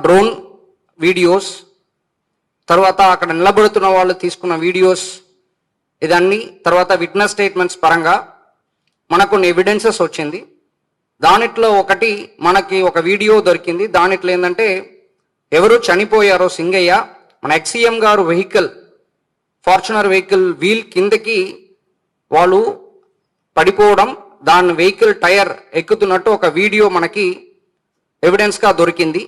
Drone videos, తర్వాత అక్కడ నిలబడుతున్న వాళ్ళు తీసుకున్న వీడియోస్, ఇదన్నీ తర్వాత విట్నెస్ స్టేట్మెంట్స్ పరంగా మనకు కొన్ని ఎవిడెన్సెస్ వచ్చింది. దానిట్లో ఒకటి మనకి ఒక వీడియో దొరికింది. దానిట్లో ఏంటంటే ఎవరు చనిపోయారో సింగయ్య, మన ఎక్సీఎం గారు వెహికల్, ఫార్చునర్ వెహికల్ వీల్ కిందకి వాళ్ళు పడిపోవడం, దాని వెహికల్ టైర్ ఎక్కుతున్నట్టు ఒక వీడియో మనకి ఎవిడెన్స్గా దొరికింది.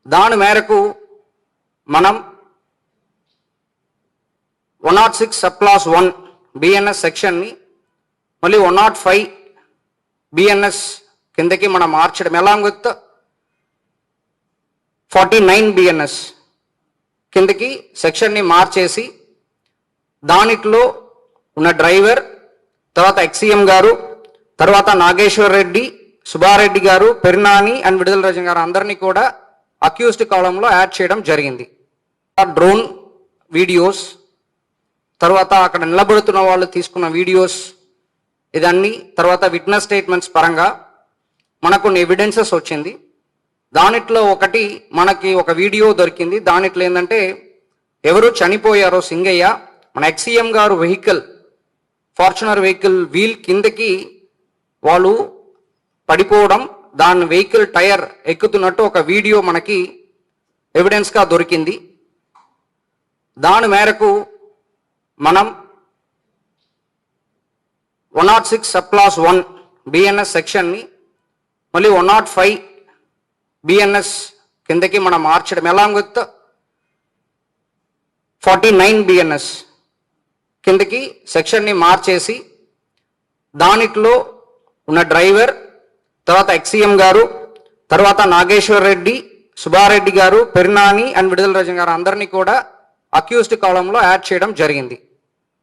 దాని మేరకు మనం 106 సబ్ క్లాస్ 1 బిఎన్ఎస్ సెక్షన్ని మళ్ళీ 105 బిఎన్ఎస్ కిందకి మనం మార్చడం, అలాంగ్ విత్ 49 బిఎన్ఎస్ కిందకి సెక్షన్ని మార్చేసి దానిట్లో ఉన్న డ్రైవర్, తర్వాత ఎక్సీఎం గారు, తర్వాత నాగేశ్వర్ రెడ్డి, సుబ్బారెడ్డి గారు, పెర్నాని అండ్ విడుదల రజన్ గారు అందరినీ కూడా అక్యూజ్డ్ కాలంలో యాడ్ చేయడం జరిగింది. డ్రోన్ వీడియోస్, తర్వాత అక్కడ నిలబడుతున్న వాళ్ళు తీసుకున్న వీడియోస్, ఇదన్నీ తర్వాత విట్నెస్ స్టేట్మెంట్స్ పరంగా మనకు కొన్ని ఎవిడెన్సెస్ వచ్చింది. దానిట్లో ఒకటి మనకి ఒక వీడియో దొరికింది. దానిట్లో ఏంటంటే ఎవరు చనిపోయారో సింగయ్య, మన ఎక్సీఎం గారు వెహికల్, ఫార్చునర్ వెహికల్ వీల్ కిందకి వాళ్ళు పడిపోవడం, దాని వెహికల్ టైర్ ఎక్కుతున్నట్టు ఒక వీడియో మనకి ఎవిడెన్స్గా దొరికింది. దాని మేరకు మనం 106 సబ్ క్లాస్ 1 బిఎన్ఎస్ సెక్షన్ని మళ్ళీ 105 బిఎన్ఎస్ కిందకి మనం మార్చడం, అలాంగ్ విత్ 49 బిఎన్ఎస్ కిందకి సెక్షన్ని మార్చేసి దానిట్లో ఉన్న డ్రైవర్, తర్వాత ఎక్సీఎం గారు, తర్వాత నాగేశ్వర్ రెడ్డి, సుబ్బారెడ్డి గారు, పెర్నాని అండ్ విడుదల రజన్ గారు అందరినీ కూడా అక్యూజ్డ్ కాలంలో యాడ్ చేయడం జరిగింది.